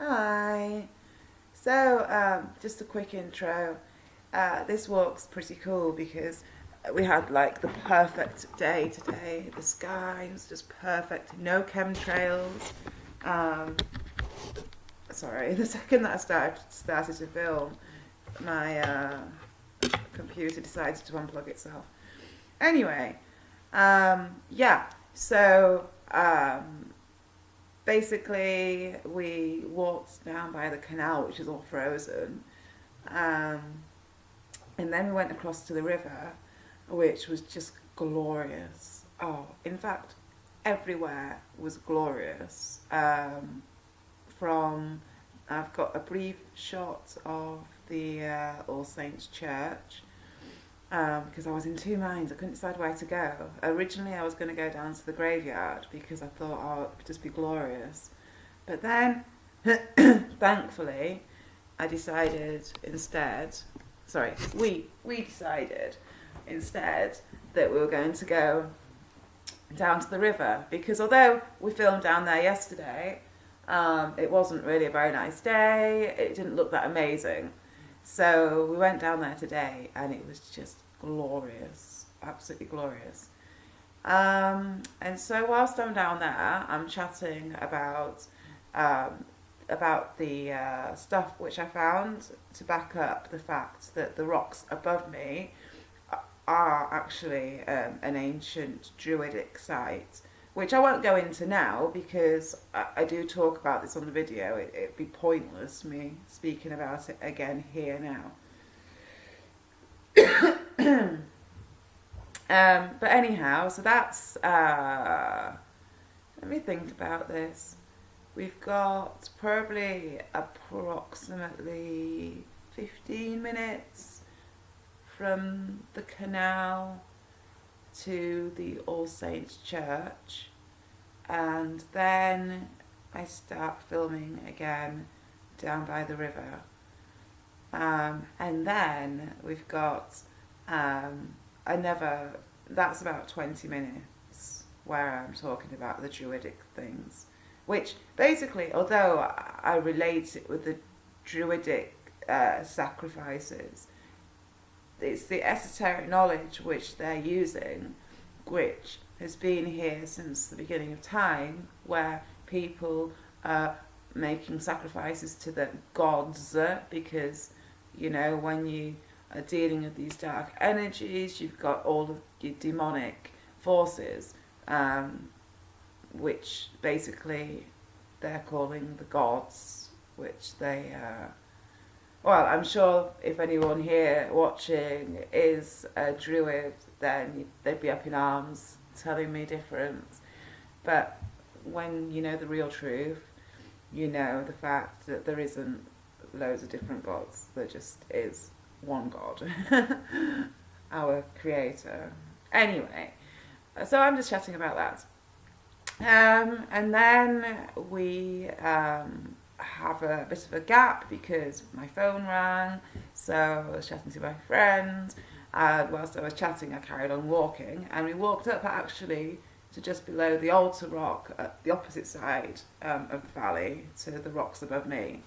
Hi. So, just a quick intro. This walk's pretty cool because we had like the perfect day today. The sky was just perfect. No chemtrails. Um, Sorry, the second that I started to film, my computer decided to unplug itself. Anyway, yeah. So basically, we walked down by the canal, which is all frozen, um, and then we went across to the river, which was just glorious. Oh, in fact, everywhere was glorious. From I've got a brief shot of the All Saints Church because I was in two minds. I couldn't decide where to go. Originally, I was going to go down to the graveyard because I thought, oh, it would just be glorious. But then, thankfully, I decided instead. Sorry, we decided instead that we were going to go down to the river because although we filmed down there yesterday, it wasn't really a very nice day. It didn't look that amazing. So we went down there today and it was just glorious, absolutely glorious. And so whilst I'm down there, I'm chatting about the stuff which I found to back up the fact that the rocks above me are actually an ancient Druidic site, which I won't go into now because I do talk about this on the video. It'd be pointless me speaking about it again here now. But anyhow, so that's, let me think about this. We've got probably approximately 15 minutes from the canal to the All Saints Church, and then I start filming again down by the river, and then we've got that's about 20 minutes where I'm talking about the Druidic things, which basically, although I relate it with the Druidic sacrifices, it's the esoteric knowledge which they're using, which has been here since the beginning of time, where people are making sacrifices to the gods, because, you know, when you are dealing with these dark energies, you've got all of your demonic forces, which basically they're calling the gods, which they well, I'm sure if anyone here watching is a druid, then they'd be up in arms telling me different. But when you know the real truth, you know the fact that there isn't loads of different gods. There just is one God, our creator. Anyway, so I'm just chatting about that. And then we have a bit of a gap because my phone rang, so I was chatting to my friend, and whilst I was chatting I carried on walking, and we walked up actually to just below the altar rock at the opposite side of the valley to the rocks above me,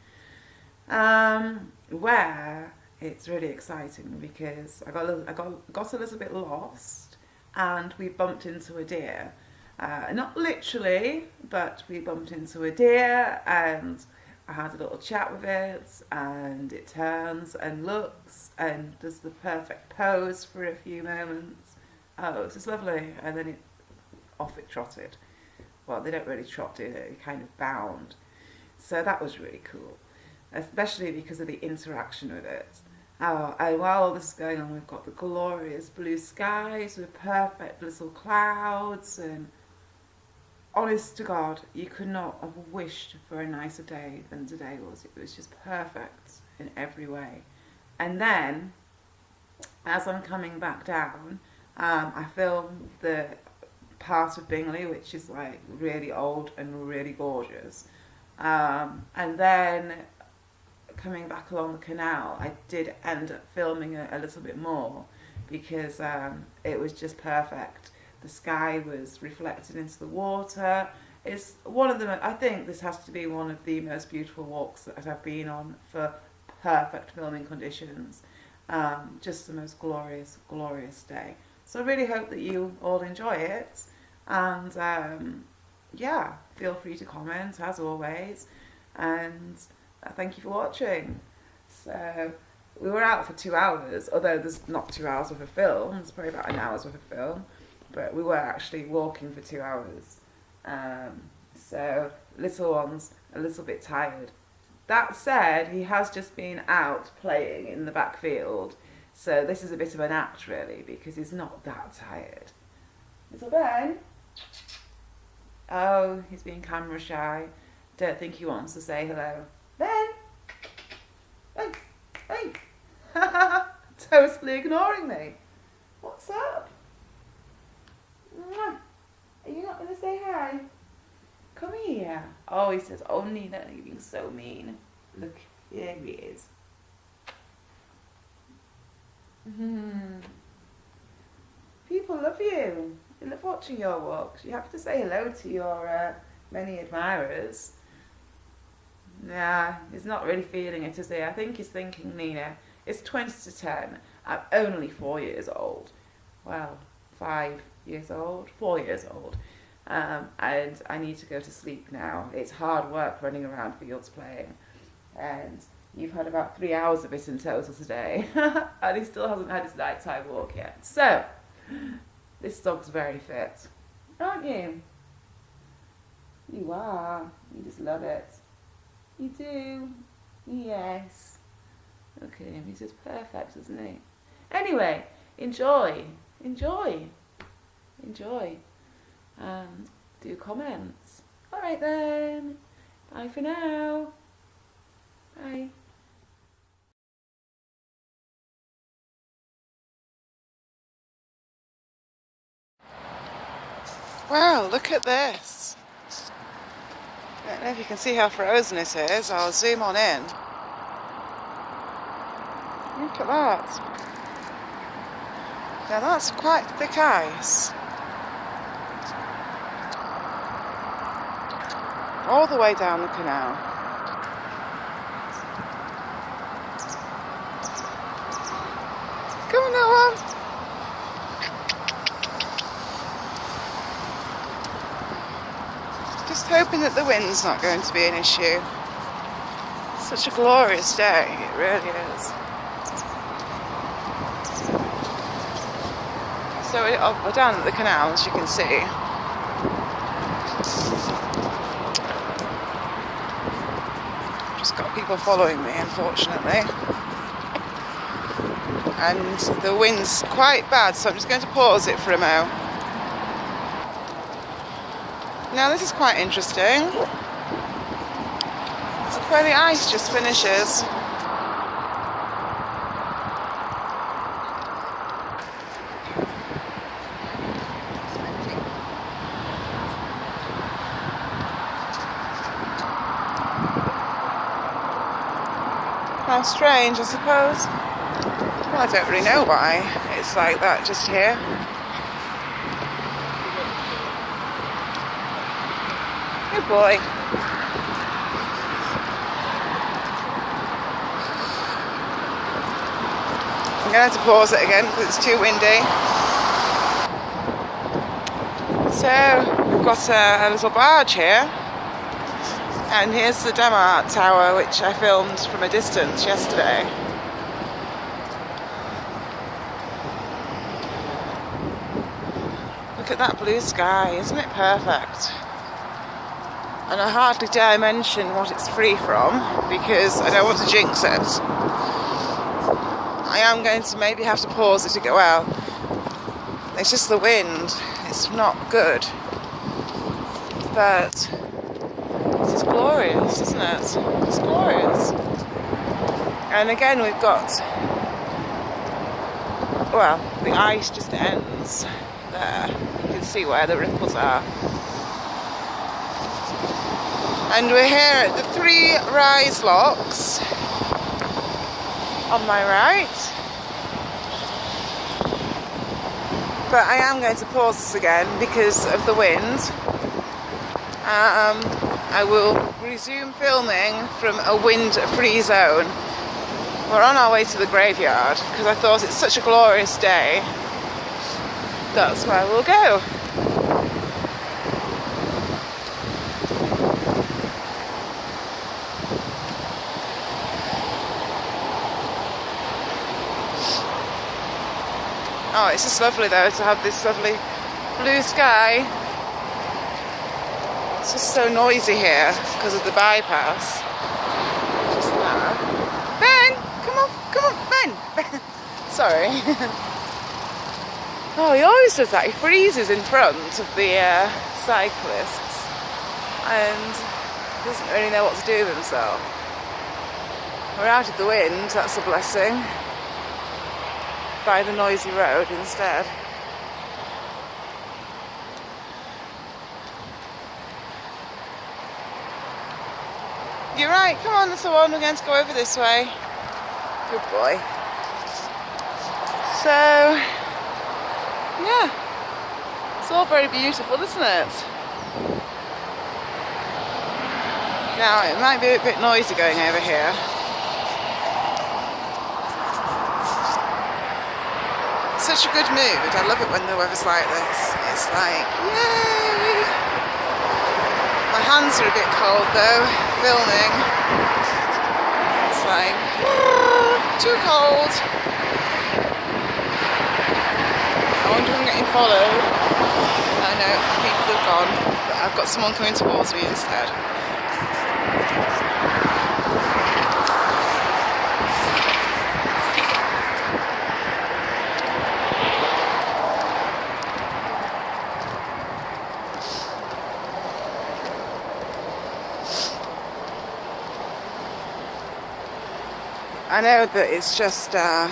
where it's really exciting because I got a little bit lost and we bumped into a deer. Not literally, but we bumped into a deer and I had a little chat with it, and it turns and looks and does the perfect pose for a few moments. Oh, it was just lovely. And then off it trotted. Well, they don't really trot, do they? They kind of bound. So that was really cool, especially because of the interaction with it. Oh, and while all this is going on, we've got the glorious blue skies with perfect little clouds, and honest to God, you could not have wished for a nicer day than today was. It was just perfect in every way. And then, as I'm coming back down, I filmed the part of Bingley, which is like really old and really gorgeous. And then coming back along the canal, I did end up filming a little bit more because it was just perfect. The sky was reflected into the water, It's one of the, I think this has to be one of the most beautiful walks that I've been on for perfect filming conditions. Just the most glorious, glorious day. So I really hope that you all enjoy it. And yeah, feel free to comment as always. And thank you for watching. So we were out for 2 hours, although there's not 2 hours worth of film, it's probably about an hour's worth of film. But we were actually walking for 2 hours. So little one's a little bit tired. That said, he has just been out playing in the back field, so this is a bit of an act really, because he's not that tired. Little Ben? Oh, he's being camera shy. Don't think he wants to say hello. Ben? Hey, hey. Totally ignoring me. What's up? Mwah. Are you not going to say hi? Come here. Oh, he says, oh Nina, you're being so mean. Look, here he is. People love you. They love watching your walks. You have to say hello to your many admirers. Nah, he's not really feeling it, is he? I think he's thinking, Nina, it's 20 to 10. I'm only 4 years old. Well, 5 years old, 4 years old. And I need to go to sleep now. It's hard work running around fields playing. And you've had about 3 hours of it in total today. And he still hasn't had his nighttime walk yet. So, this dog's very fit. Aren't you? You are. You just love it. You do. Yes. Look at him. He's just perfect, isn't he? Anyway, enjoy. Enjoy. Enjoy. Do comments. Alright then. Bye for now. Bye. Wow, look at this. I don't know if you can see how frozen it is. I'll zoom on in. Look at that. Now that's quite thick ice. All the way down the canal. Come on, Noah. Just hoping that the wind's not going to be an issue. It's such a glorious day, it really is. So we're down at the canal, as you can see. Just got people following me, unfortunately. And the wind's quite bad, so I'm just going to pause it for a moment. Now this is quite interesting. It's where the ice just finishes. How strange, I suppose. Well, I don't really know why it's like that just here. Good boy. I'm going to have to pause it again because it's too windy. So, we've got a little barge here. And here's the demo art tower, which I filmed from a distance yesterday. Look at that blue sky, isn't it perfect? And I hardly dare mention what it's free from, because I don't want to jinx it. I am going to maybe have to pause it to go out. It's just the wind, it's not good. But it's glorious, isn't it? It's glorious. And again we've got, well, the ice just ends there. You can see where the ripples are. And we're here at the 3 rise locks on my right. But I am going to pause this again because of the wind. I will resume filming from a wind-free zone. We're on our way to the graveyard because I thought it's such a glorious day. That's where we'll go. Oh, it's just lovely though to have this lovely blue sky. It's just so noisy here because of the bypass. Just now. Ben! Come on, Ben! Sorry. Oh, he always does that. He freezes in front of the cyclists and doesn't really know what to do with himself. We're out of the wind, that's a blessing. By the noisy road instead. You're right, come on, little one, we're going to go over this way. Good boy. So, yeah, it's all very beautiful, isn't it? Now, it might be a bit noisy going over here. Such a good mood. I love it when the weather's like this. It's like, yay! My hands are a bit cold though, filming. It's like, too cold. I wonder if I'm getting followed. I know, people have gone, but I've got someone coming towards me instead. I know that it's just a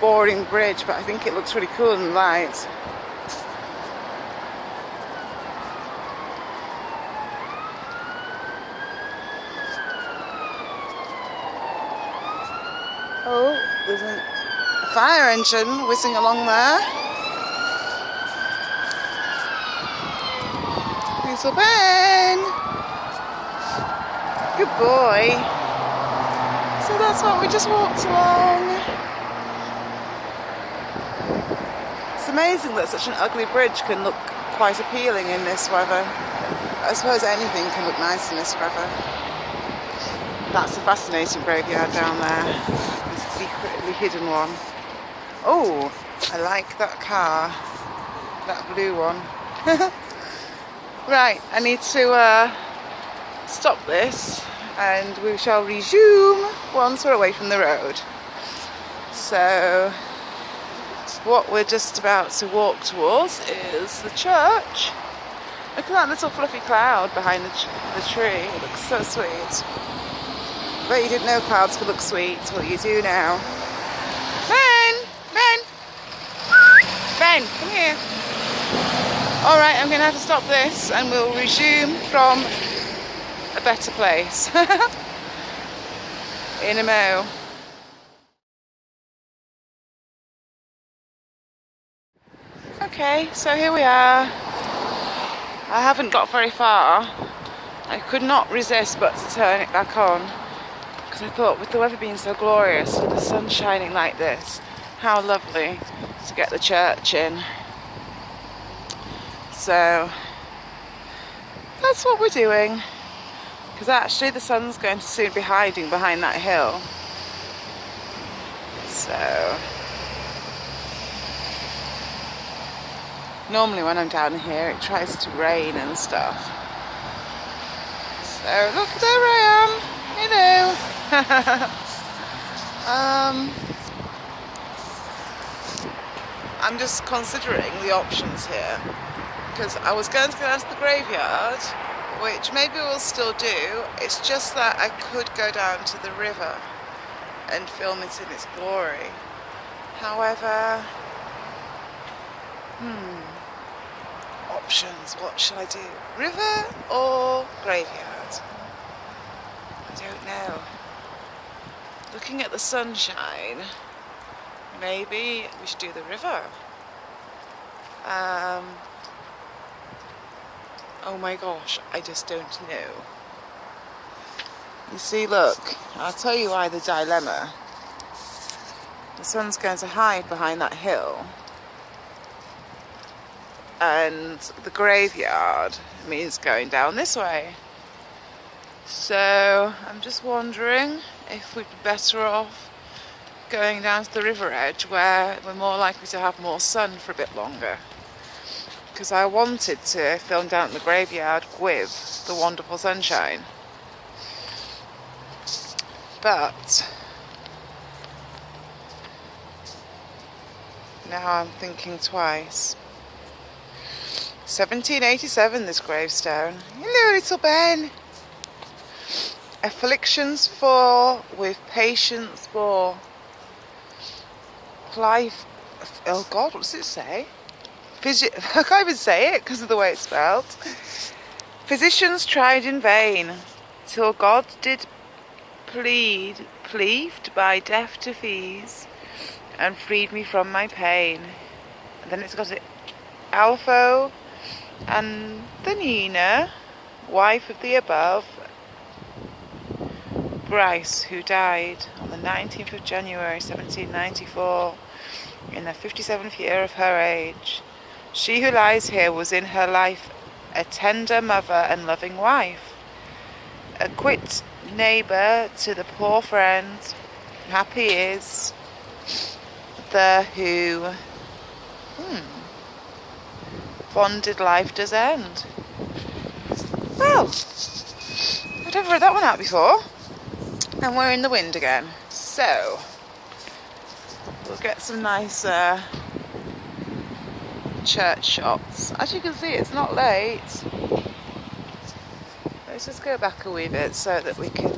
boring bridge, but I think it looks really cool in the light. Oh, there's a fire engine whizzing along there. Little Ben! Good boy. So that's what we just walked along. It's amazing that such an ugly bridge can look quite appealing in this weather. I suppose anything can look nice in this weather. That's a fascinating graveyard down there. The secretly hidden one. Oh, I like that car. That blue one. Right, I need to stop this and we shall resume once we're away from the road. So what we're just about to walk towards is the church. Look at that little fluffy cloud behind the tree. It looks so sweet. But you didn't know clouds could look sweet. Well, you do now. Ben, come here. Alright, I'm going to have to stop this and we'll resume from a better place in a mo. Okay, so here we are. I haven't got very far. I could not resist but to turn it back on because I thought with the weather being so glorious and the sun shining like this, how lovely to get the church in. So that's what we're doing, because actually the sun's going to soon be hiding behind that hill. So normally when I'm down here it tries to rain and stuff. So look, there I am. Hello. I'm just considering the options here. Because I was going to go down to the graveyard, which maybe we'll still do. It's just that I could go down to the river and film it in its glory. However, options, what shall I do? River or graveyard? I don't know. Looking at the sunshine, maybe we should do the river. Oh my gosh, I just don't know. You see, look, I'll tell you why the dilemma. The sun's going to hide behind that hill, and the graveyard means going down this way. So I'm just wondering if we'd be better off going down to the river edge where we're more likely to have more sun for a bit longer. Because I wanted to film down in the graveyard with the wonderful sunshine. But now I'm thinking twice. 1787, this gravestone. Hello, little Ben. Afflictions for, with patience for. Life. Oh God, what does it say? I can't even say it because of the way it's spelled. Physicians tried in vain, till God did pleased by death to fees, and freed me from my pain. And then it's got it. Alpho and the Nina, wife of the above, Bryce, who died on the 19th of January 1794 in the 57th year of her age. She who lies here was in her life a tender mother and loving wife, a quit neighbour to the poor friend. Happy is the who bonded life does end. Well, I've never read that one out before. And we're in the wind again, so we'll get some nice church shots. As you can see, it's not late. Let's just go back a wee bit so that we can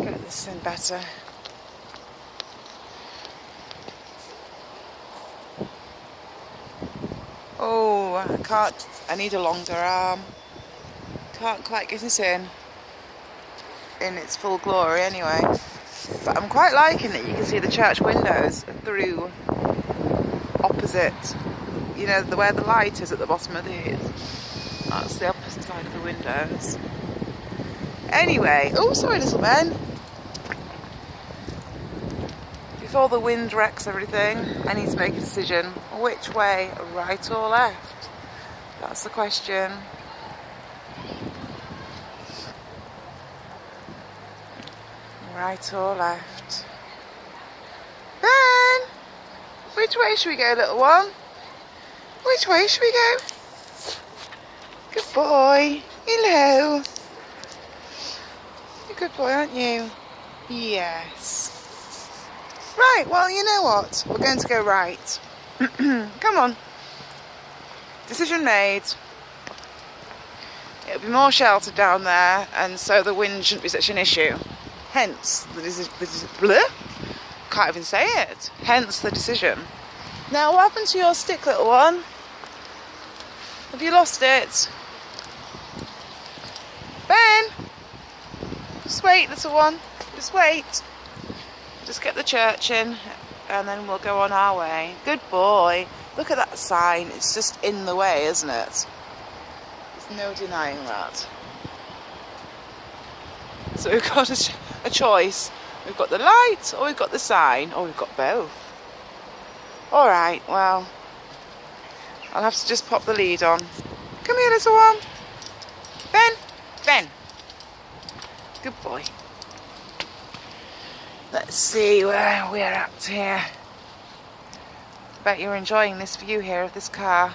get this in better. Oh, I can't, I need a longer arm. Can't quite get it in its full glory anyway. But I'm quite liking that you can see the church windows through opposite, you know, where the light is at the bottom of these. That's the opposite side of the windows. Anyway, oh sorry little Ben. Before the wind wrecks everything, I need to make a decision. Which way, right or left? That's the question. Right or left? Ben! Which way should we go, little one? Which way should we go? Good boy. Hello. You're a good boy, aren't you? Yes. Right, well, you know what? We're going to go right. Come on. Decision made. It'll be more sheltered down there, and so the wind shouldn't be such an issue. Hence the can't even say it. Hence the decision. Now, what happened to your stick, little one? Have you lost it? Ben! Just wait, little one. Just wait. Just get the church in, and then we'll go on our way. Good boy. Look at that sign. It's just in the way, isn't it? There's no denying that. So we've got a choice. We've got the light, or we've got the sign, or we've got both. Alright, well, I'll have to just pop the lead on. Come here, little one. Ben. Ben. Good boy. Let's see where we're at here. I bet you're enjoying this view here of this car.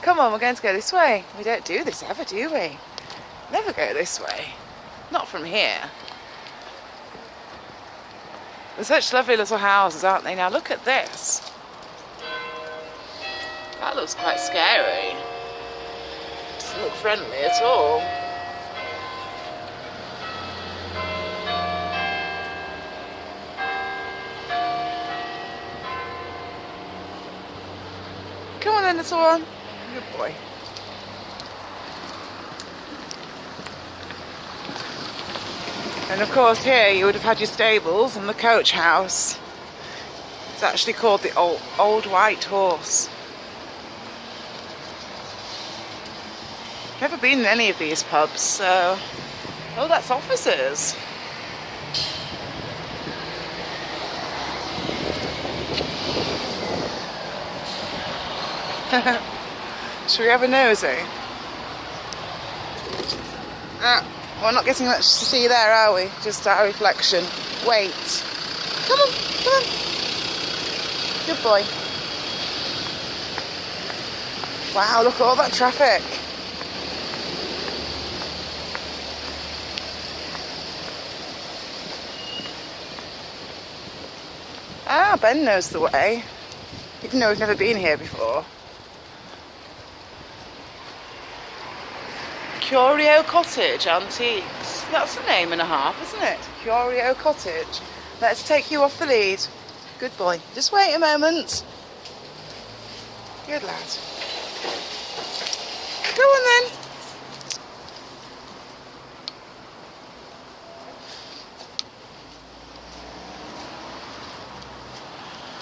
Come on, we're going to go this way. We don't do this ever, do we? Never go this way. Not from here. They're such lovely little houses, aren't they? Now look at this. That looks quite scary. Doesn't look friendly at all. Come on then, little one. Good boy. And of course here you would have had your stables and the coach house. It's actually called the Old White Horse. Never been in any of these pubs, so... Oh, that's officers. Should we have a nosy? We're not getting much to see there, are we? Just our reflection. Wait. Come on, come on. Good boy. Wow, look at all that traffic. Ah, Ben knows the way, even though we've never been here before. Curio Cottage Antiques. That's a name and a half, isn't it? Curio Cottage. Let's take you off the lead. Good boy. Just wait a moment. Good lad. Go on then.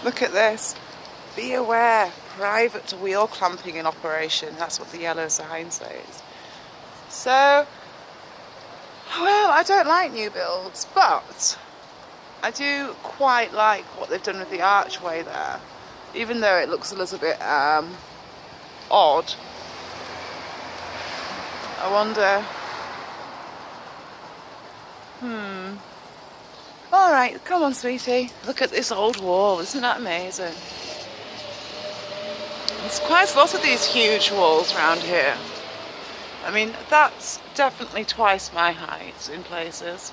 Look at this. Be aware. Private wheel clamping in operation. That's what the yellow sign says. So, well, I don't like new builds, but I do quite like what they've done with the archway there, even though it looks a little bit odd. I wonder. All right, come on, sweetie. Look at this old wall. Isn't that amazing? There's quite a lot of these huge walls around here. I mean, that's definitely twice my height in places.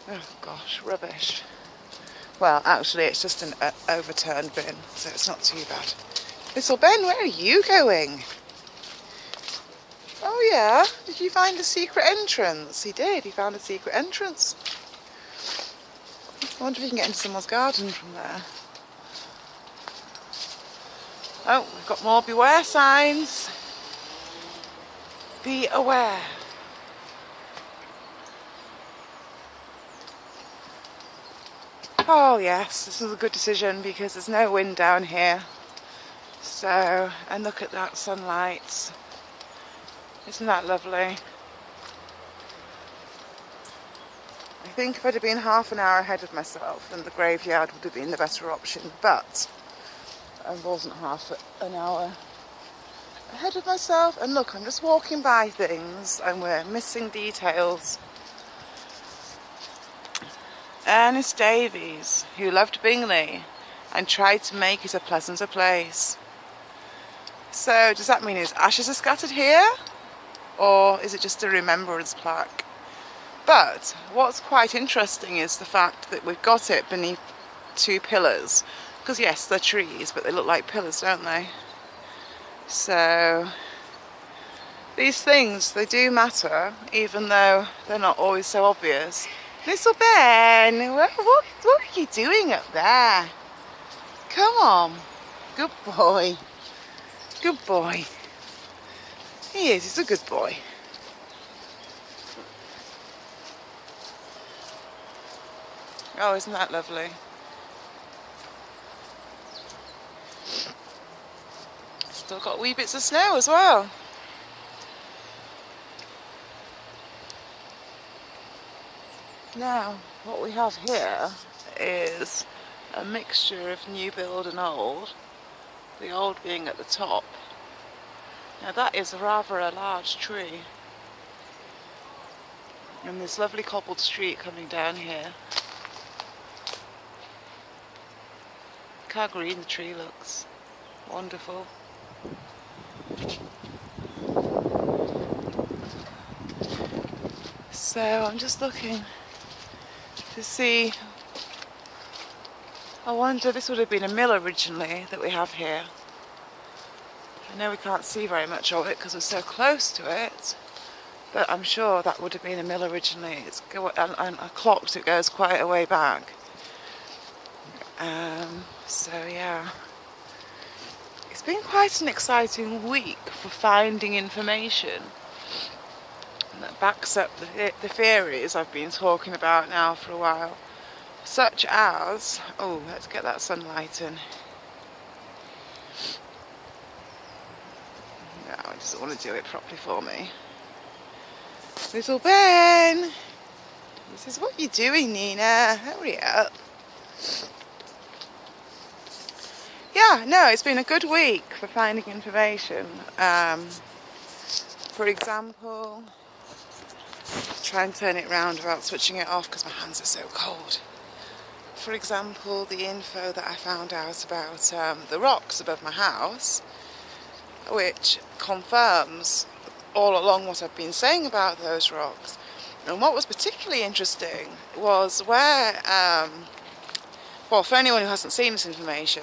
Oh gosh, rubbish. Well, actually, it's just an overturned bin, so it's not too bad. Little Ben, where are you going? Oh yeah, did you find a secret entrance? He did, he found a secret entrance. I wonder if you can get into someone's garden from there. Oh, we've got more beware signs. Be aware. Oh yes, this is a good decision because there's no wind down here. So, and look at that sunlight. Isn't that lovely? I think if I'd have been half an hour ahead of myself, then the graveyard would have been the better option, but I wasn't half an hour ahead of myself. And look, I'm just walking by things and we're missing details. Ernest Davies, who loved Bingley and tried to make it a pleasanter place. So does that mean his ashes are scattered here? Or is it just a remembrance plaque? But what's quite interesting is the fact that we've got it beneath two pillars. Because yes, they're trees, but they look like pillars, don't they? So these things, they do matter, even though they're not always so obvious. Little Ben, what are you doing up there? Come on. Good boy. Good boy. He is, he's a good boy. Oh, isn't that lovely? Still got wee bits of snow as well. Now, what we have here is a mixture of new build and old, the old being at the top. Now that is rather a large tree. And this lovely cobbled street coming down here. Look how green the tree looks. Wonderful. So I'm just looking to see. I wonder, this would have been a mill originally that we have here. I know we can't see very much of it because we're so close to it, but I'm sure that would have been a mill originally. And I clocked it goes quite a way back. So yeah, it's been quite an exciting week for finding information that backs up the theories I've been talking about now for a while, such as, oh, let's get that sunlight in. No, he doesn't want to do it properly for me. Little Ben! He says, what are you doing, Nina? Hurry up. Yeah, no, it's been a good week for finding information. For example, try and turn it round without switching it off because my hands are so cold. For example, the info that I found out about the rocks above my house, which confirms all along what I've been saying about those rocks. And what was particularly interesting was where, well, for anyone who hasn't seen this information,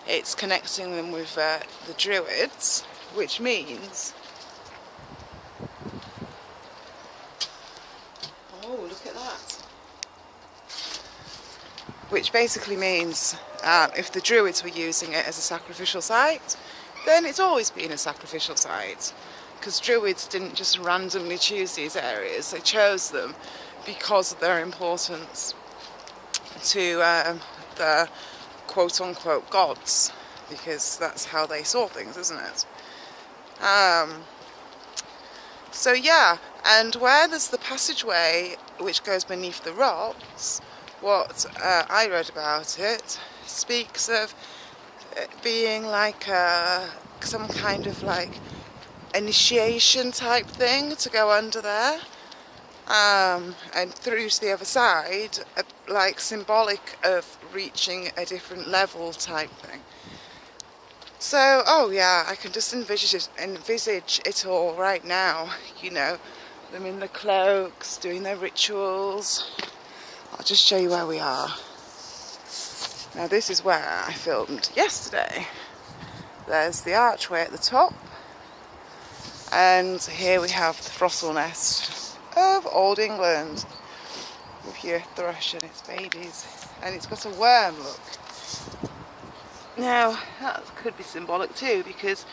it's connecting them with the Druids, which means... Oh, look at that. Which basically means if the Druids were using it as a sacrificial site, then it's always been a sacrificial site. Because Druids didn't just randomly choose these areas, they chose them because of their importance to the quote-unquote gods, because that's how they saw things, isn't it? So yeah, and where there's the passageway which goes beneath the rocks, what I read about it speaks of it being like some kind of like initiation type thing to go under there, and through to the other side, like symbolic of reaching a different level type thing. So, oh yeah, I can just envisage it all right now, you know, them in the cloaks, doing their rituals. I'll just show you where we are. Now this is where I filmed yesterday. There's the archway at the top, and here we have the Throstle nest of Old England with your thrush and its babies, and it's got a worm, look. Now that could be symbolic too, because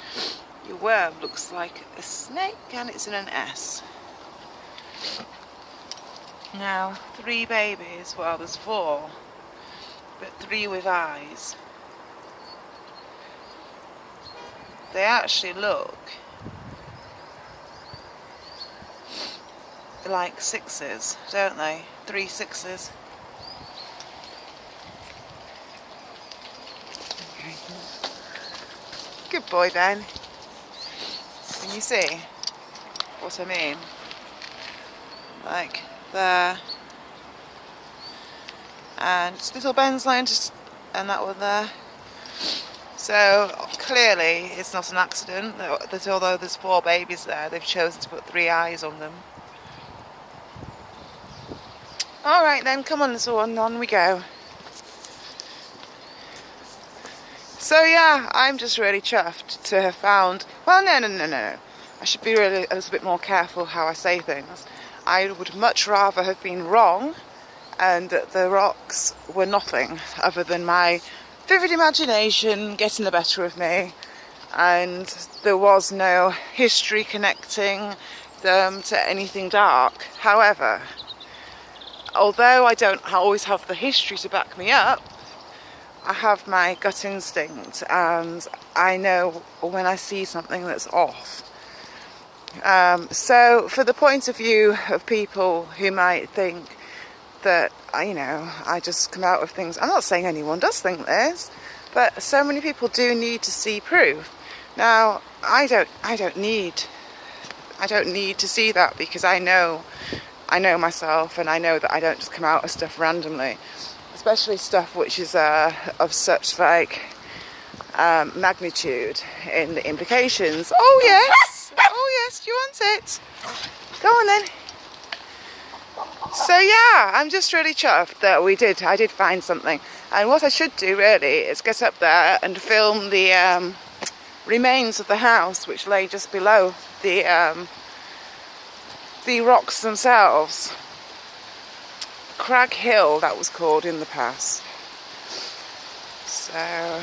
your worm looks like a snake and it's in an S. Now 3 babies, well there's 4, but 3 with eyes. They actually look like 6s, don't they? 3 6s. Okay. Good boy, Ben. Can you see what I mean? Like there, and little Ben's line, just and that one there. So clearly it's not an accident that although there's 4 babies there, they've chosen to put 3 eyes on them. Alright then, come on little one, on we go. So yeah, I'm just really chuffed to have found, well no. I should be really a little bit more careful how I say things. I would much rather have been wrong and that the rocks were nothing other than my vivid imagination getting the better of me, and there was no history connecting them to anything dark. However, although I don't always have the history to back me up, I have my gut instinct and I know when I see something that's off. So for the point of view of people who might think that, you know, I just come out with things, I'm not saying anyone does think this, but so many people do need to see proof. Now, I don't need to see that, because I know myself, and I know that I don't just come out with stuff randomly, especially stuff which is of such like magnitude in the implications. Oh yes, oh yes, do you want it? Go on then. So yeah, I'm just really chuffed that I did find something, and what I should do really is get up there and film the remains of the house which lay just below the rocks themselves. Crag Hill, that was called in the past. So,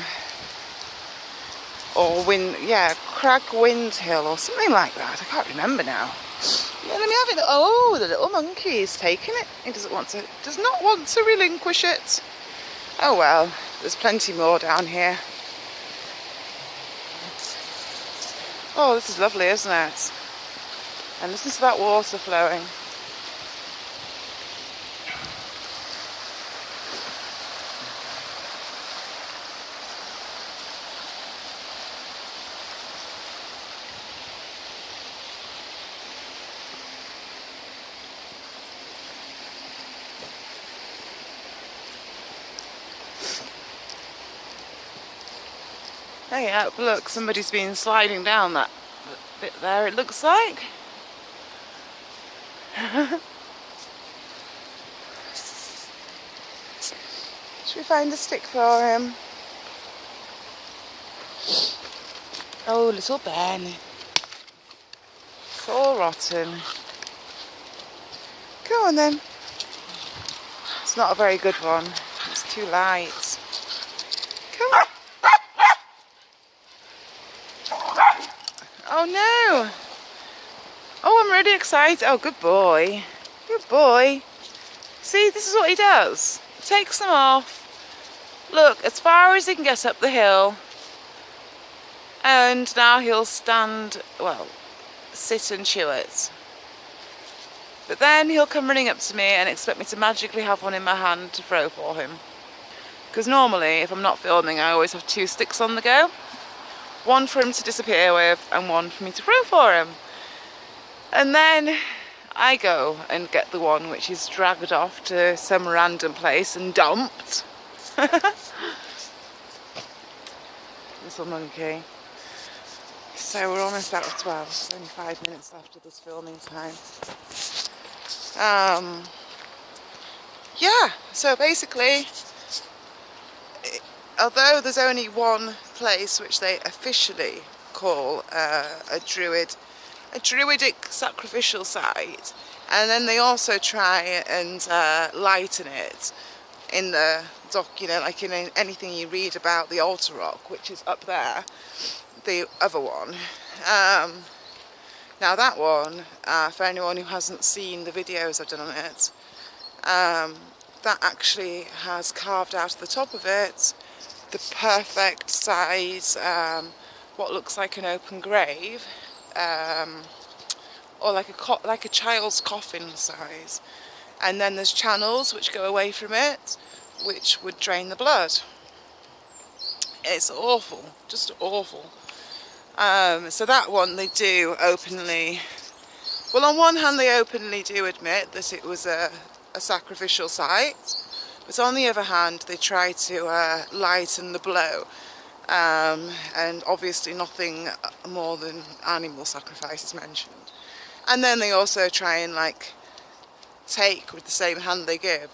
or Crag Wind Hill or something like that. I can't remember now. Yeah, let me have it. Oh, the little monkey is taking it. He does not want to relinquish it. Oh well, there's plenty more down here. Oh, this is lovely, isn't it? And listen to that water flowing. Oh yeah, look, somebody's been sliding down that bit there, it looks like. Should we find a stick for him? Oh, little Ben. It's all rotten. Come on then. It's not a very good one. It's too light. Come on. Oh no. Oh, I'm really excited. Oh, good boy. Good boy. See, this is what he does. He takes them off. Look, as far as he can get up the hill. And now he'll stand, well, sit and chew it. But then he'll come running up to me and expect me to magically have one in my hand to throw for him. Because normally, if I'm not filming, I always have 2 sticks on the go. One for him to disappear with and one for me to throw for him. And then I go and get the one which is dragged off to some random place and dumped. Little monkey. So we're almost out of 12. It's only 5 minutes after this filming time. Yeah, so basically, although there's only one place which they officially call a Druidic sacrificial site, and then they also try and lighten it in the doc, you know, like in anything you read about the altar rock, which is up there, the other one. Now that one, for anyone who hasn't seen the videos I've done on it, that actually has carved out of the top of it the perfect size, what looks like an open grave, or like a child's coffin size. And then there's channels which go away from it, which would drain the blood. It's awful, just awful. So that one they do openly, well, on one hand they openly do admit that it was a sacrificial site, but on the other hand they try to lighten the blow, and obviously nothing more than animal sacrifice is mentioned. And then they also try and like take with the same hand they give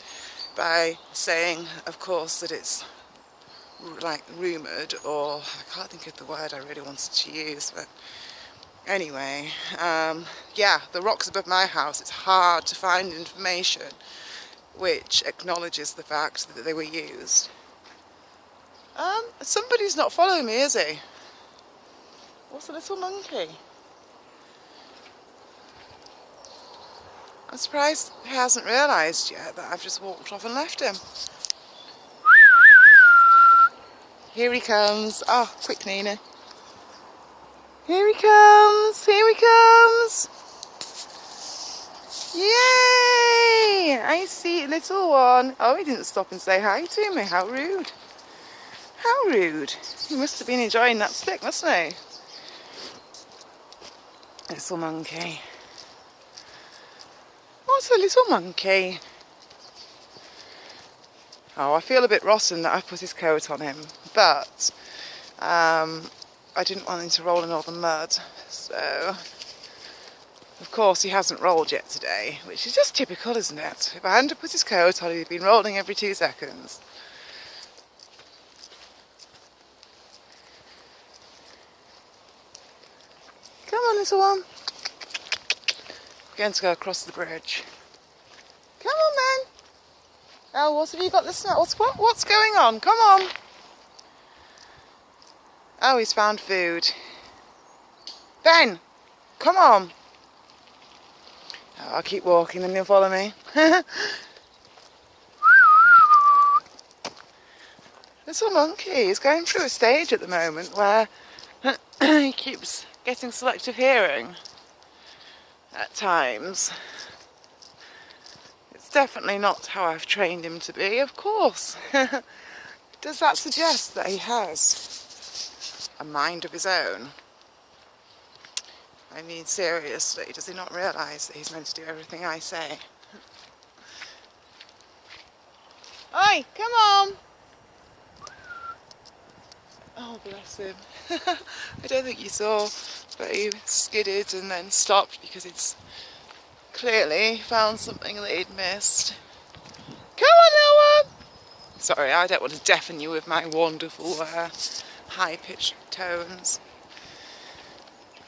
by saying, of course, that it's like rumoured, or I can't think of the word I really wanted to use, but anyway, yeah, the rocks above my house, it's hard to find information which acknowledges the fact that they were used. Somebody's not following me, is he? What's a little monkey? I'm surprised he hasn't realised yet that I've just walked off and left him. Here he comes. Oh, quick Nina. Here he comes. Here he comes. Yay! I see a little one. Oh, he didn't stop and say hi to me. How rude. How rude. He must have been enjoying that stick, mustn't he? Little monkey. What's a little monkey? Oh, I feel a bit rotten that I've put his coat on him, but I didn't want him to roll in all the mud, so of course he hasn't rolled yet today, which is just typical, isn't it? If I hadn't put his coat on, he'd been rolling every 2 seconds. Come on, little one. We're going to go across the bridge. Come on then. Oh, what have you got this now? What's going on? Come on. Oh, he's found food. Ben, come on. Oh, I'll keep walking, then you'll follow me. Little monkey is going through a stage at the moment where he keeps getting selective hearing at times. It's definitely not how I've trained him to be, of course. Does that suggest that he has a mind of his own? I mean, seriously, does he not realise that he's meant to do everything I say? Oi, come on! Oh, bless him. I don't think you saw, but he skidded and then stopped because it's clearly found something that he'd missed. Come on, little one! Sorry, I don't want to deafen you with my wonderful high-pitched tones.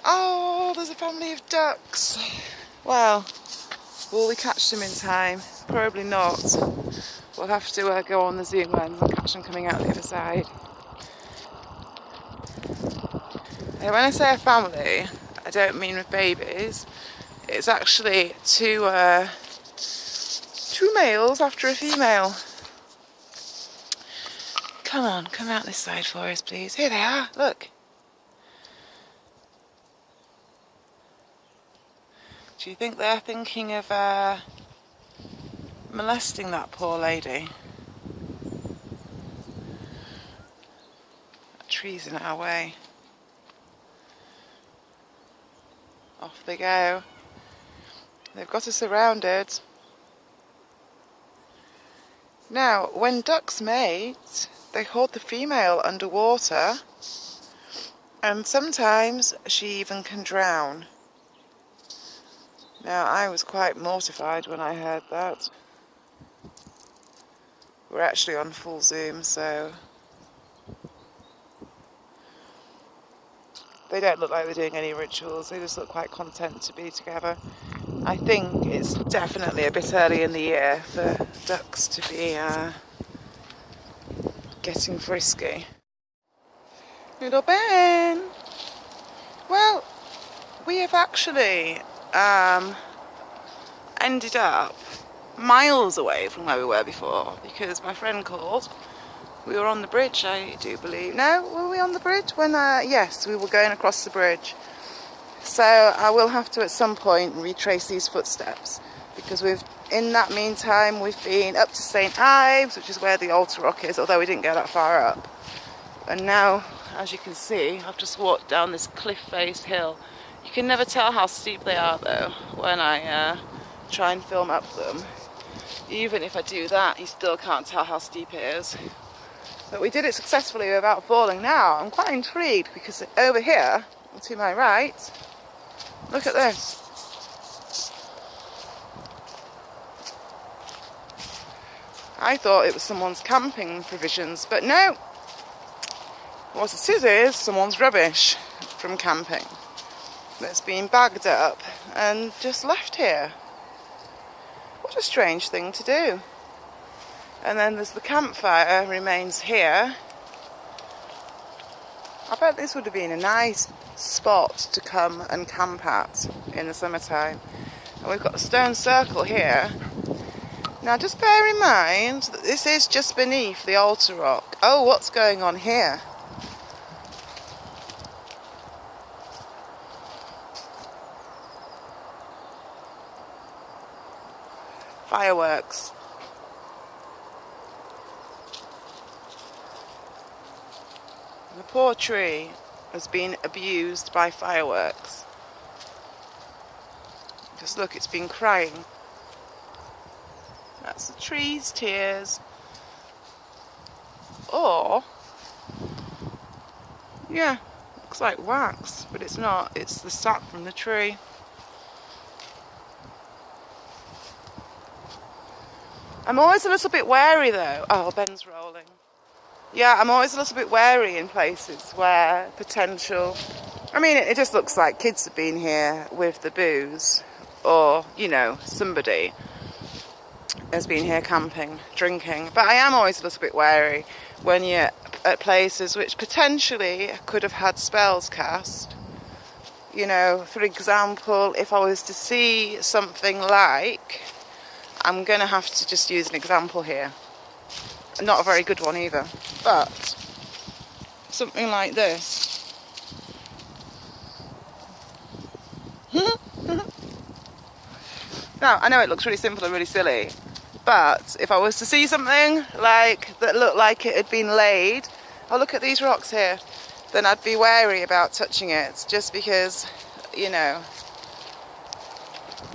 Oh, there's a family of ducks. Well, will we catch them in time? Probably not. We'll have to go on the zoom lens and catch them coming out the other side. And when I say a family, I don't mean with babies. It's actually two males after a female. Come on, come out this side for us, please. Here they are, look. Do you think they're thinking of molesting that poor lady? That tree's in our way. Off they go. They've got us surrounded. Now, when ducks mate, they hold the female underwater, and sometimes she even can drown. Now, I was quite mortified when I heard that. We're actually on full zoom, so they don't look like they're doing any rituals. They just look quite content to be together. I think it's definitely a bit early in the year for ducks to be getting frisky. Little Ben! Well, we have actually ended up miles away from where we were before because my friend called. We were on the bridge, I do believe. No, were we on the bridge? When yes, we were going across the bridge. So I will have to at some point retrace these footsteps because in that meantime we've been up to St Ives, which is where the altar rock is, although we didn't go that far up. And now, as you can see, I've just walked down this cliff-faced hill. You can never tell how steep they are though when I try and film up them. Even if I do that, you still can't tell how steep it is. But we did it successfully without falling. Now, I'm quite intrigued because over here, to my right, look at this. I thought it was someone's camping provisions, but no. What it is someone's rubbish from camping that's been bagged up and just left here. What a strange thing to do. And then there's the campfire remains here. I bet this would have been a nice spot to come and camp at in the summertime. And we've got a stone circle here. Now just bear in mind that this is just beneath the altar rock. Oh, what's going on here? Fireworks. The poor tree has been abused by fireworks. Just look, it's been crying. That's the tree's tears. Or, yeah, looks like wax, but it's not. It's the sap from the tree. I'm always a little bit wary though. Oh, Ben's rolling. Yeah, I'm always a little bit wary in places where potential... I mean, it just looks like kids have been here with the booze, or, you know, somebody has been here camping, drinking. But I am always a little bit wary when you're at places which potentially could have had spells cast. You know, for example, if I was to see something like... I'm going to have to just use an example here. Not a very good one either. But something like this. Now, I know it looks really simple and really silly, but if I was to see something like that looked like it had been laid, oh look at these rocks here, then I'd be wary about touching it, just because, you know,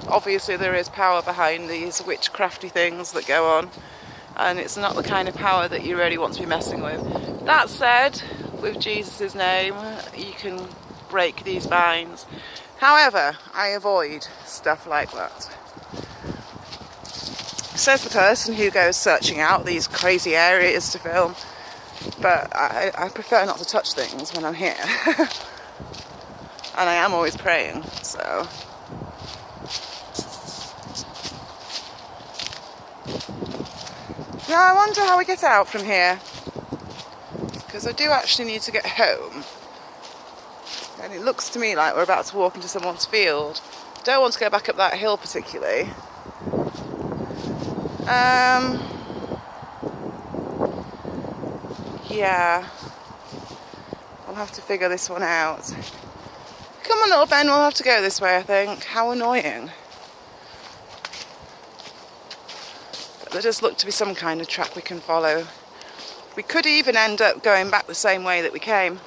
obviously there is power behind these witchcrafty things that go on, and it's not the kind of power that you really want to be messing with. That said, with Jesus' name, you can break these binds. However, I avoid stuff like that. Says the person who goes searching out these crazy areas to film, but I prefer not to touch things when I'm here. And I am always praying, so. Now I wonder how we get out from here, because I do actually need to get home. And it looks to me like we're about to walk into someone's field. Don't want to go back up that hill particularly. Yeah. I'll have to figure this one out. Come on little Ben, we'll have to go this way I think. How annoying. But there does look to be some kind of track we can follow. We could even end up going back the same way that we came.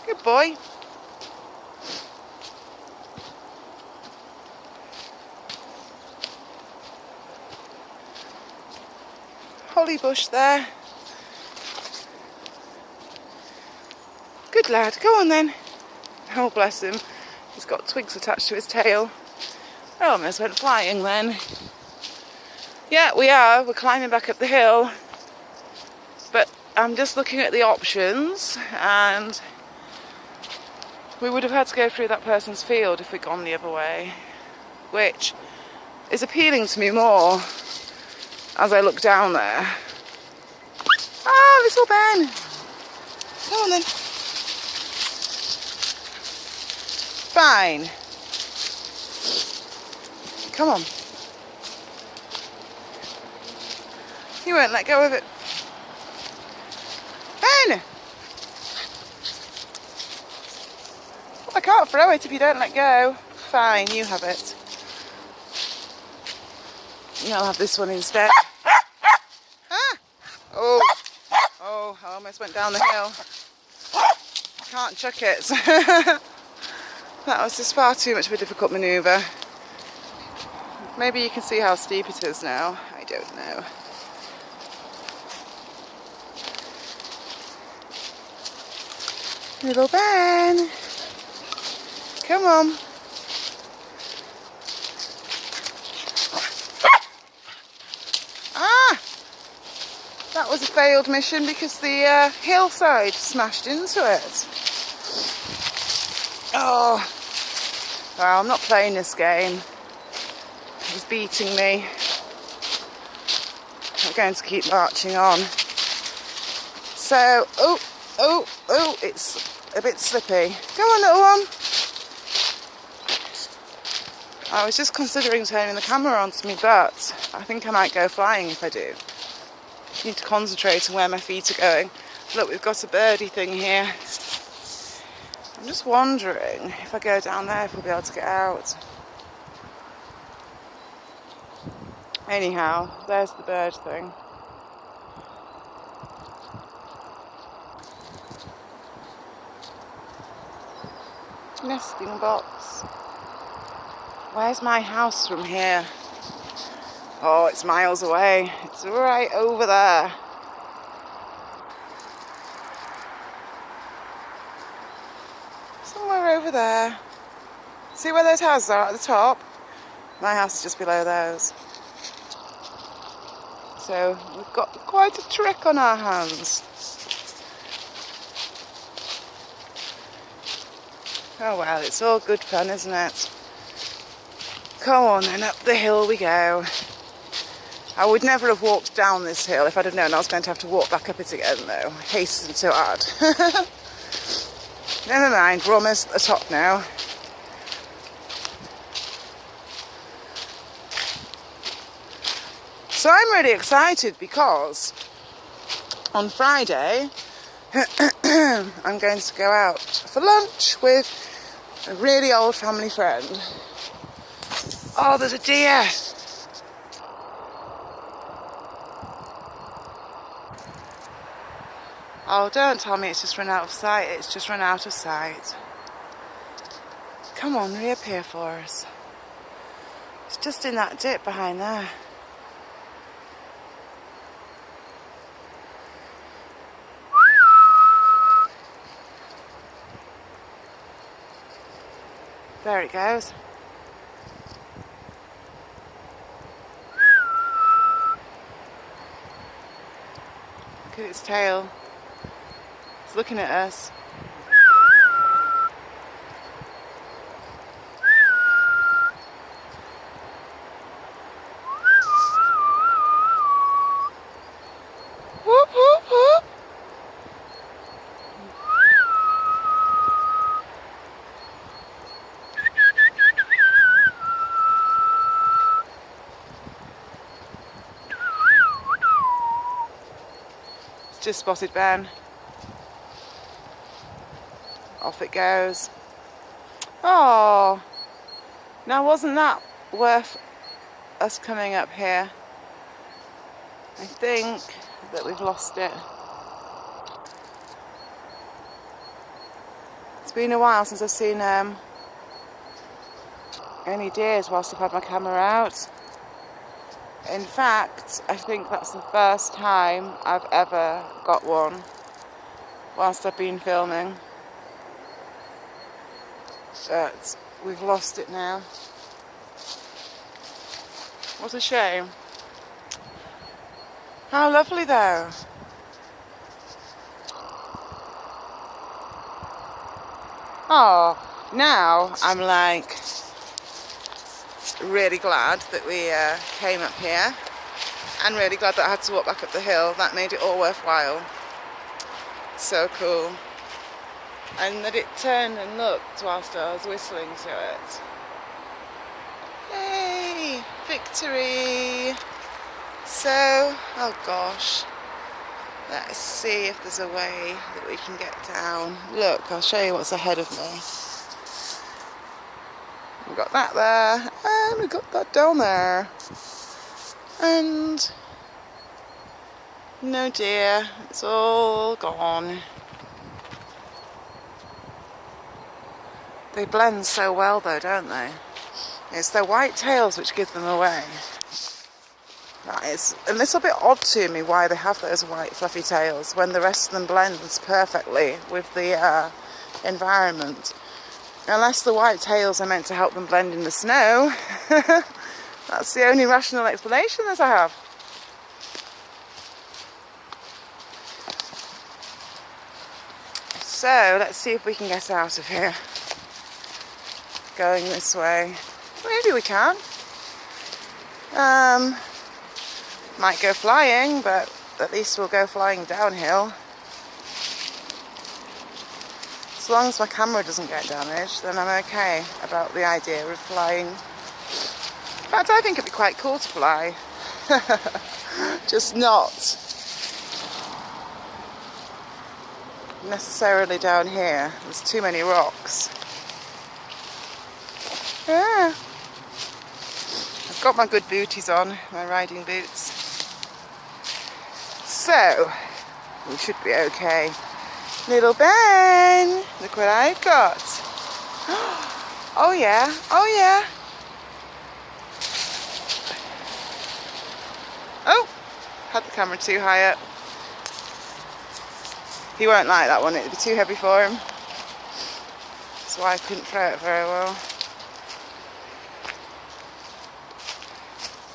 Good boy. Holly bush there. Good lad, go on then. Oh bless him, he's got twigs attached to his tail. I almost went flying then. Yeah, we're climbing back up the hill, but I'm just looking at the options, and we would have had to go through that person's field if we'd gone the other way, which is appealing to me more as I look down there. Oh, little Ben. Come on then. Fine. Come on. You won't let go of it. Ben! I can't throw it if you don't let go. Fine, you have it. I'll have this one instead. Ah! Oh, I almost went down the hill. Can't chuck it. That was just far too much of a difficult manoeuvre. Maybe you can see how steep it is now. I don't know. Little Ben. Come on. That was a failed mission because the hillside smashed into it. Oh, well, I'm not playing this game. He's beating me. I'm going to keep marching on. So, oh, it's a bit slippy. Come on, little one. I was just considering turning the camera onto me, but I think I might go flying if I do. Need to concentrate on where my feet are going. Look, we've got a birdie thing here. I'm just wondering if I go down there if we'll be able to get out. Anyhow, there's the bird thing. Nesting box. Where's my house from here? Oh, it's miles away. It's right over there. Somewhere over there. See where those houses are at the top? My house is just below those. So we've got quite a trek on our hands. Oh well, it's all good fun, isn't it? Come on then, up the hill we go. I would never have walked down this hill if I'd have known I was going to have to walk back up it again though. Hasten to add. Never mind, we're almost at the top now. So I'm really excited because on Friday, I'm going to go out for lunch with a really old family friend. Oh, there's a deer. Oh, don't tell me it's just run out of sight. It's just run out of sight. Come on, reappear for us. It's just in that dip behind there. There it goes. Look at its tail. It's looking at us. Whoop, whoop, whoop. Just spotted Ben. Off it goes. Oh, now wasn't that worth us coming up here? I think that we've lost it. It's been a while since I've seen any deers whilst I've had my camera out. In fact, I think that's the first time I've ever got one whilst I've been filming. But we've lost it now. What a shame. How lovely though. Oh, now I'm like really glad that we came up here, and really glad that I had to walk back up the hill. That made it all worthwhile. So cool. And that it turned and looked whilst I was whistling to it. Yay! Victory! So, oh gosh, let's see if there's a way that we can get down. Look, I'll show you what's ahead of me. We've got that there, and we've got that down there. And no deer, it's all gone. They blend so well though, don't they? It's their white tails which give them away. That is a little bit odd to me why they have those white fluffy tails when the rest of them blends perfectly with the environment. Unless the white tails are meant to help them blend in the snow. That's the only rational explanation that I have. So let's see if we can get out of here. Going this way. Maybe we can. Might go flying, but at least we'll go flying downhill. As long as my camera doesn't get damaged, then I'm okay about the idea of flying. In fact, I think it'd be quite cool to fly. Just not necessarily down here. There's too many rocks. Yeah. I've got my good booties on, my riding boots. So, we should be okay. Little Ben, look what I've got. Oh yeah, oh yeah. Oh, had the camera too high up. He won't like that one, it'd be too heavy for him. That's why I couldn't throw it very well.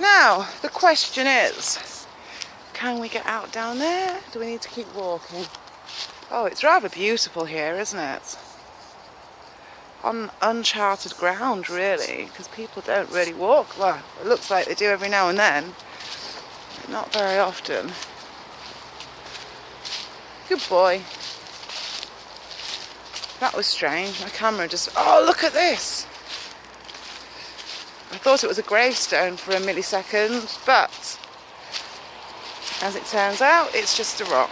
Now, the question is, can we get out down there? Do we need to keep walking? Oh, it's rather beautiful here, isn't it? On uncharted ground, really, because people don't really walk. Well, it looks like they do every now and then, but not very often. Good boy. That was strange. My camera just... Oh, look at this! I thought it was a gravestone for a millisecond, but As it turns out, it's just a rock.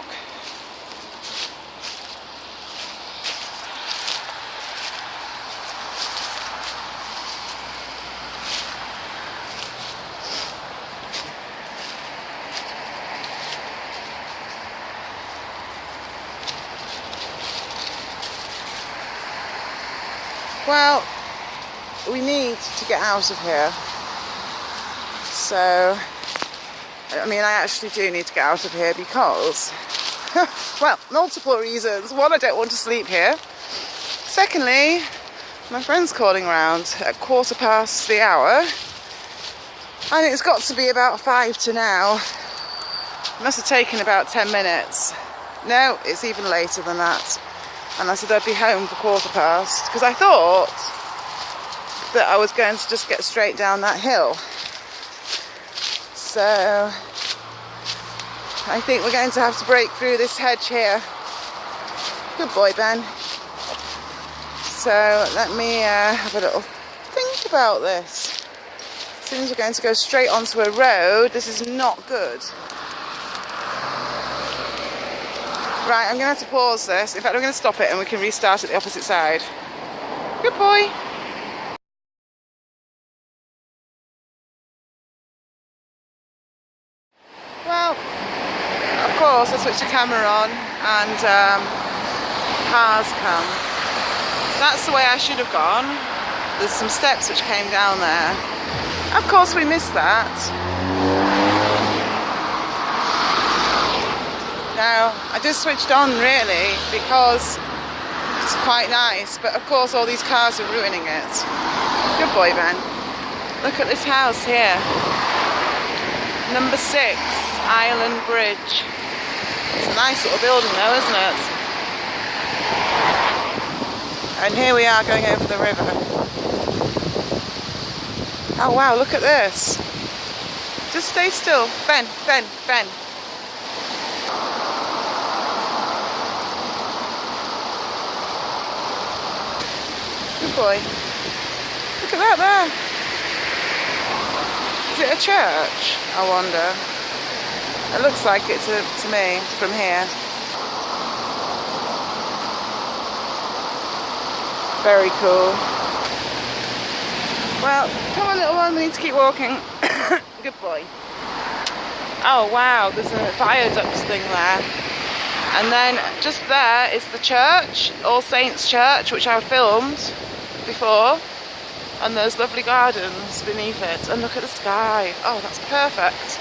Well, we need to get out of here. So, I mean, I actually do need to get out of here because, well, multiple reasons. One, I don't want to sleep here. Secondly, my friend's calling around at 1:15 the hour, and it's got to be about 5 to now. It must have taken about 10 minutes. No, it's even later than that. And I said I'd be home for 1:15 because I thought that I was going to just get straight down that hill. So I think we're going to have to break through this hedge here. Good boy, Ben. So let me have a little think about this. Since we're going to go straight onto a road, this is not good. Right, I'm going to have to pause this. In fact, I'm going to stop it and we can restart at the opposite side. Good boy. Well, of course, I switched the camera on and cars come. That's the way I should have gone. There's some steps which came down there. Of course, we missed that. Now, I just switched on really because it's quite nice, but of course all these cars are ruining it. Good boy, Ben. Look at this house here. Number 6, Island Bridge. It's a nice little building though, isn't it? And here we are going over the river. Oh wow, look at this. Just stay still. Ben, Ben, Ben. Good boy. Look at that there. Is it a church? I wonder. It looks like it to me from here. Very cool. Well, come on little one, we need to keep walking. Good boy. Oh wow, there's a viaduct thing there. And then just there is the church, All Saints Church, which I filmed before. And there's lovely gardens beneath it. And look at the sky. Oh, that's perfect.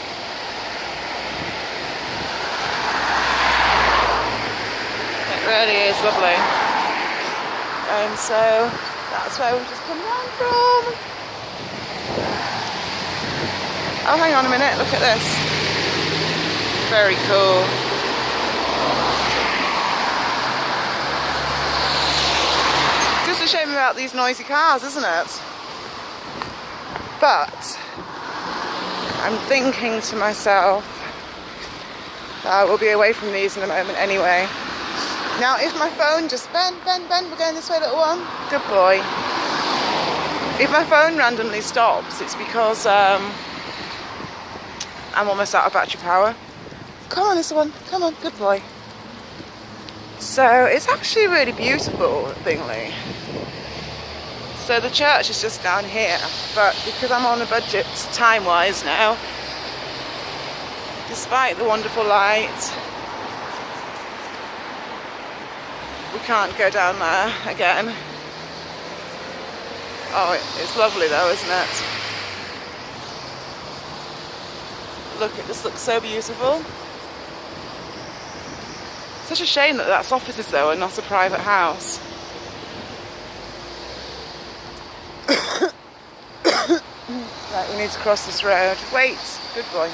It really is lovely. And so that's where we've just come down from. Oh, hang on a minute, look at this. Very cool. Just a shame about these noisy cars, isn't it? But I'm thinking to myself, we'll be away from these in a moment anyway. Now, if my phone just, Ben, we're going this way, little one. Good boy. If my phone randomly stops, it's because I'm almost out of battery power. Come on, little one. Come on, good boy. So it's actually really beautiful at Bingley. So the church is just down here, but because I'm on a budget time-wise now, despite the wonderful light, we can't go down there again. Oh, it's lovely though, isn't it? Look, it just looks so beautiful. Such a shame that that's offices though and not a private house. Right, we need to cross this road. Wait, good boy.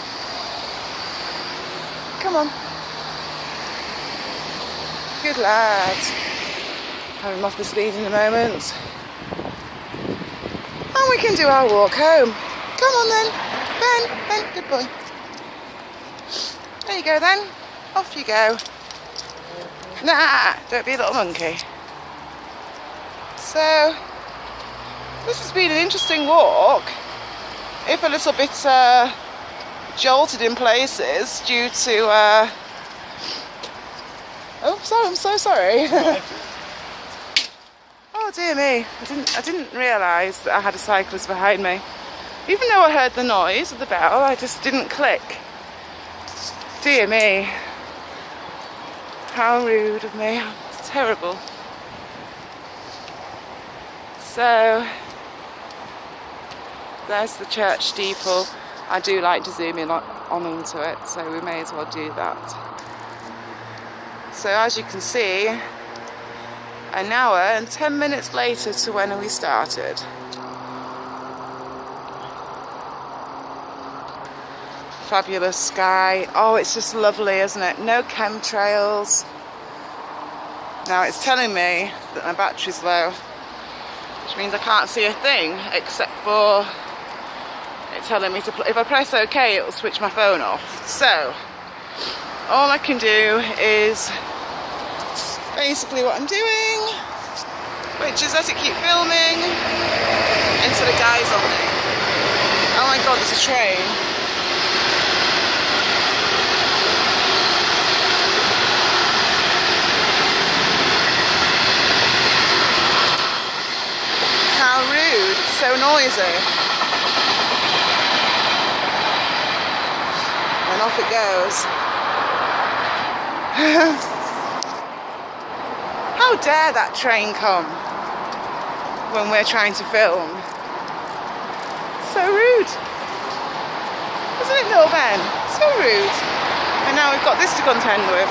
Come on. Good lad. Have him off the speed in a moment. And we can do our walk home. Come on then. Ben, good boy. There you go then. Off you go. Nah, don't be a little monkey. So, this has been an interesting walk. If a little bit jolted in places due to oh, sorry, I'm so sorry. Oh dear me, I didn't realise that I had a cyclist behind me. Even though I heard the noise of the bell, I just didn't click. Dear me. How rude of me. It's terrible. So, there's the church steeple. I do like to zoom in on into it, so we may as well do that. So as you can see, an hour and 10 minutes later to when we started. Fabulous sky. Oh, it's just lovely, isn't it? No chemtrails. Now it's telling me that my battery's low, which means I can't see a thing except for it telling me to if I press OK, it'll switch my phone off. So all I can do is basically what I'm doing, which is let it keep filming until it dies on me. Oh my god, there's a train. How rude, it's so noisy. And off it goes. How dare that train come when we're trying to film? So rude. Isn't it, little Ben? So rude. And now we've got this to contend with.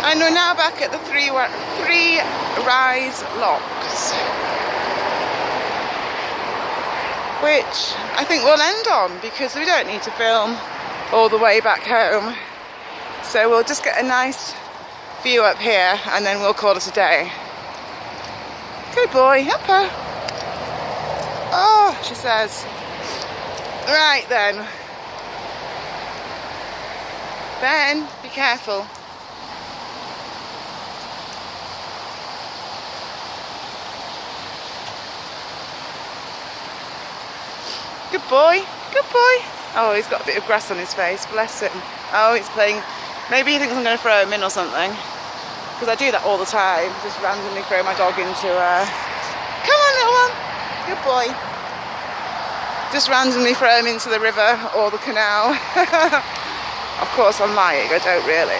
And we're now back at the three rise locks, which I think we'll end on because we don't need to film all the way back home. So we'll just get a nice view up here and then we'll call it a day. Good boy, up her. Oh, she says. Right then. Ben, be careful. Good boy, good boy. Oh, he's got a bit of grass on his face, bless him. Oh, he's playing. Maybe he thinks I'm going to throw him in or something. Because I do that all the time, just randomly throw my dog into Come on, little one. Good boy. Just randomly throw him into the river or the canal. Of course, I'm lying, I don't really.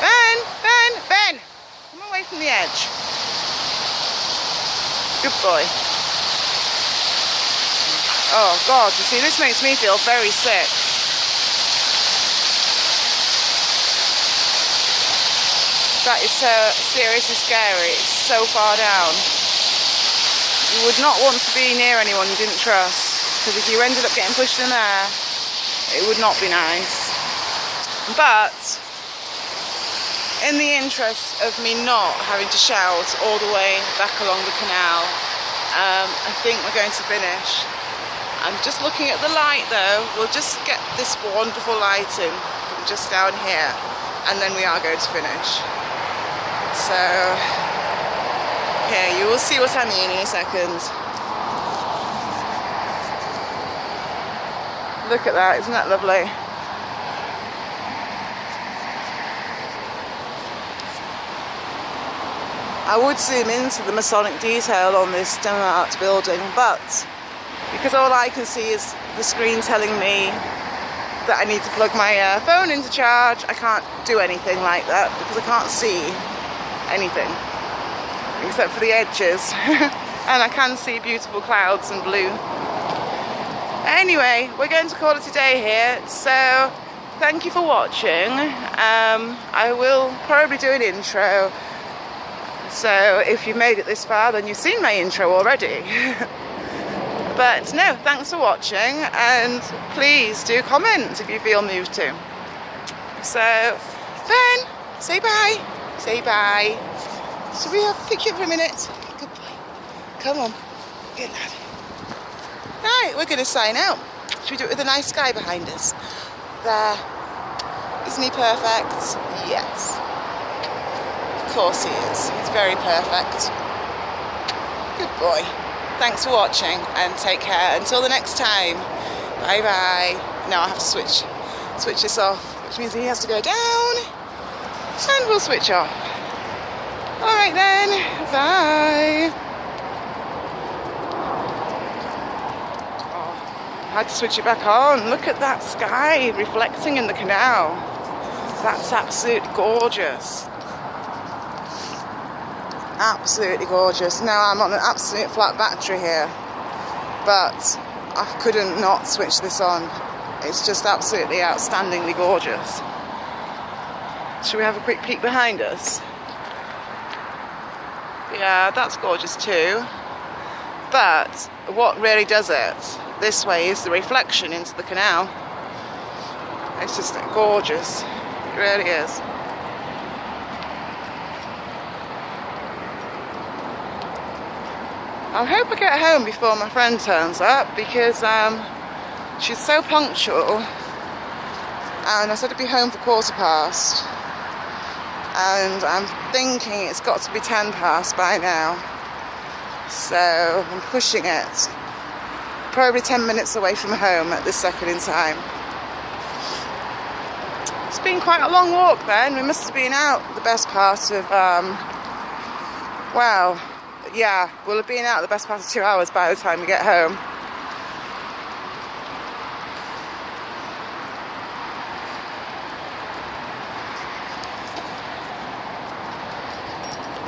Ben, Ben, Ben! Come away from the edge. Good boy. Oh God, you see, this makes me feel very sick. That is so seriously scary. It's so far down. You would not want to be near anyone you didn't trust, because if you ended up getting pushed in there, it would not be nice. But in the interest of me not having to shout all the way back along the canal, I think we're going to finish. I'm just looking at the light though. We'll just get this wonderful lighting from just down here and then we are going to finish. So here, you will see what I mean in a second. Look at that, isn't that lovely? I would zoom into the Masonic detail on this stone art building, but because all I can see is the screen telling me that I need to plug my phone into charge, I can't do anything like that because I can't see anything except for the edges. And I can see beautiful clouds and blue. Anyway, we're going to call it a day here, so thank you for watching. I will probably do an intro. So if you made it this far, then you've seen my intro already. But no, thanks for watching, and please do comment if you feel moved to. So, Ben, say bye. Say bye. Should we pick you up for a minute? Good boy. Come on. Good lad. Right, we're going to sign out. Should we do it with a nice guy behind us? There. Isn't he perfect? Yes. Of course he is. He's very perfect. Good boy. Thanks for watching and take care. Until the next time. Bye bye. Now I have to switch this off, which means he has to go down and we'll switch off. Alright then. Bye. I had to switch it back on. Look at that sky reflecting in the canal. That's absolutely gorgeous. Absolutely gorgeous. Now I'm on an absolute flat battery here, but I couldn't not switch this on. It's just absolutely outstandingly gorgeous. Should we have a quick peek behind us? Yeah, that's gorgeous too. But what really does it this way is the reflection into the canal. It's just gorgeous. It really is. I hope I get home before my friend turns up, because she's so punctual, and I said I'd be home for 15:15, and I'm thinking it's got to be 10 past by now, so I'm pushing it. Probably 10 minutes away from home at this second in time. It's been quite a long walk then. We must have been out the best part of, well, yeah, we'll have been out the best part of 2 hours by the time we get home.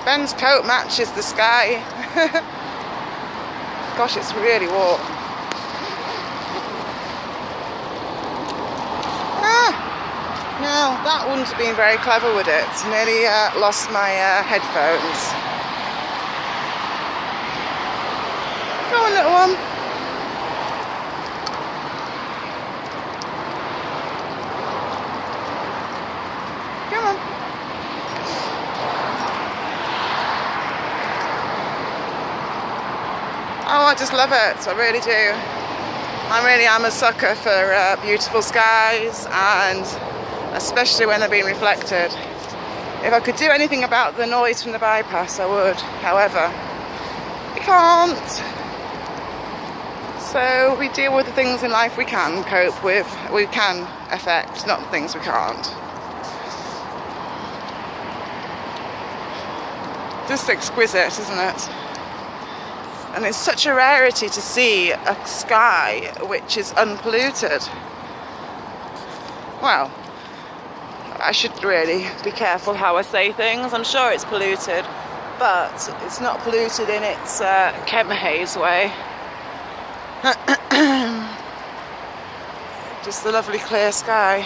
Ben's coat matches the sky. Gosh, it's really warm. Now, that wouldn't have been very clever, would it? Nearly lost my headphones. Go on, little one. Come on. Oh, I just love it. I really do. I really am a sucker for beautiful skies, and especially when they're being reflected. If I could do anything about the noise from the bypass, I would. However, we can't. So we deal with the things in life we can cope with, we can affect, not the things we can't. Just exquisite, isn't it? And it's such a rarity to see a sky which is unpolluted. Well, I should really be careful how I say things. I'm sure it's polluted, but it's not polluted in its chemhaze way. Just the lovely clear sky.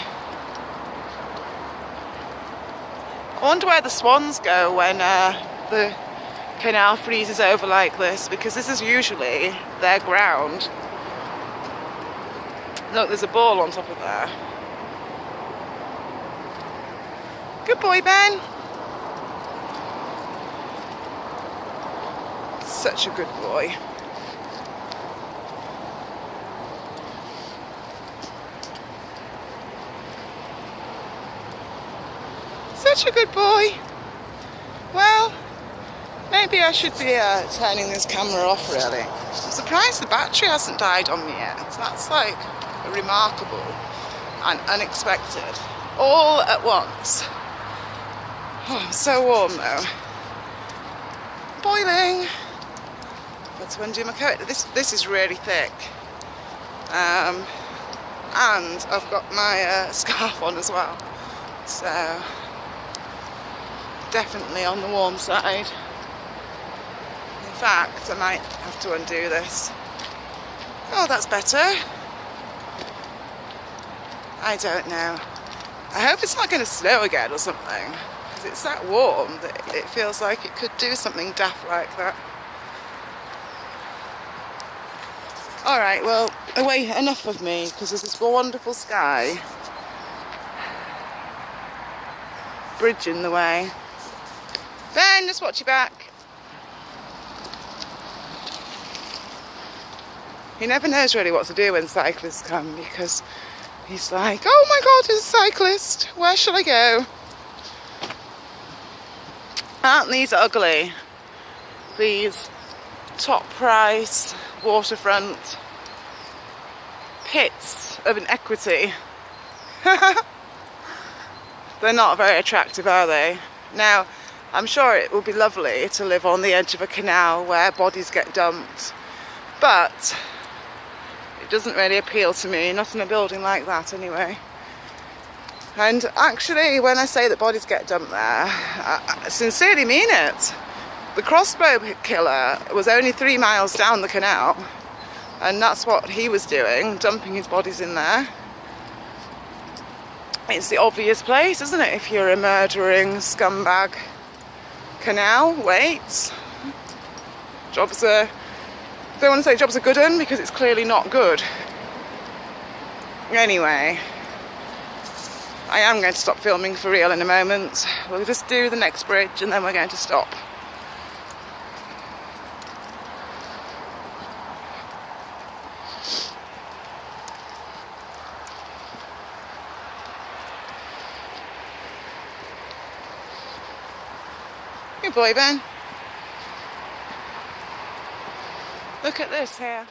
I wonder where the swans go when the canal freezes over like this, because this is usually their ground. Look, there's a ball on top of there. Good boy, Ben. Such a good boy. Such a good boy. Well, maybe I should be turning this camera off, really. I'm surprised the battery hasn't died on me yet. That's like remarkable and unexpected. All at once. Oh, I'm so warm though. Boiling. Got to undo my coat. This is really thick. And I've got my scarf on as well. So definitely on the warm side. In fact, I might have to undo this. Oh, that's better. I don't know. I hope it's not going to snow again or something, because it's that warm that it feels like it could do something daft like that. Alright, well, away, enough of me, because there's this wonderful sky. Bridge in the way. Ben, just watch your back. He never knows really what to do when cyclists come, because he's like, oh my God, there's a cyclist. Where shall I go? Aren't these ugly? These top price waterfront pits of inequity. They're not very attractive, are they? Now, I'm sure it will be lovely to live on the edge of a canal where bodies get dumped, but it doesn't really appeal to me, not in a building like that anyway. And actually, when I say that bodies get dumped there, I sincerely mean it. The crossbow killer was only 3 miles down the canal, and that's what he was doing, dumping his bodies in there. It's the obvious place, isn't it, if you're a murdering scumbag? Canal, wait. Job's a... I don't want to say job's a good one, because it's clearly not good. Anyway, I am going to stop filming for real in a moment. We'll just do the next bridge and then we're going to stop. Good boy, Ben. Look at this here.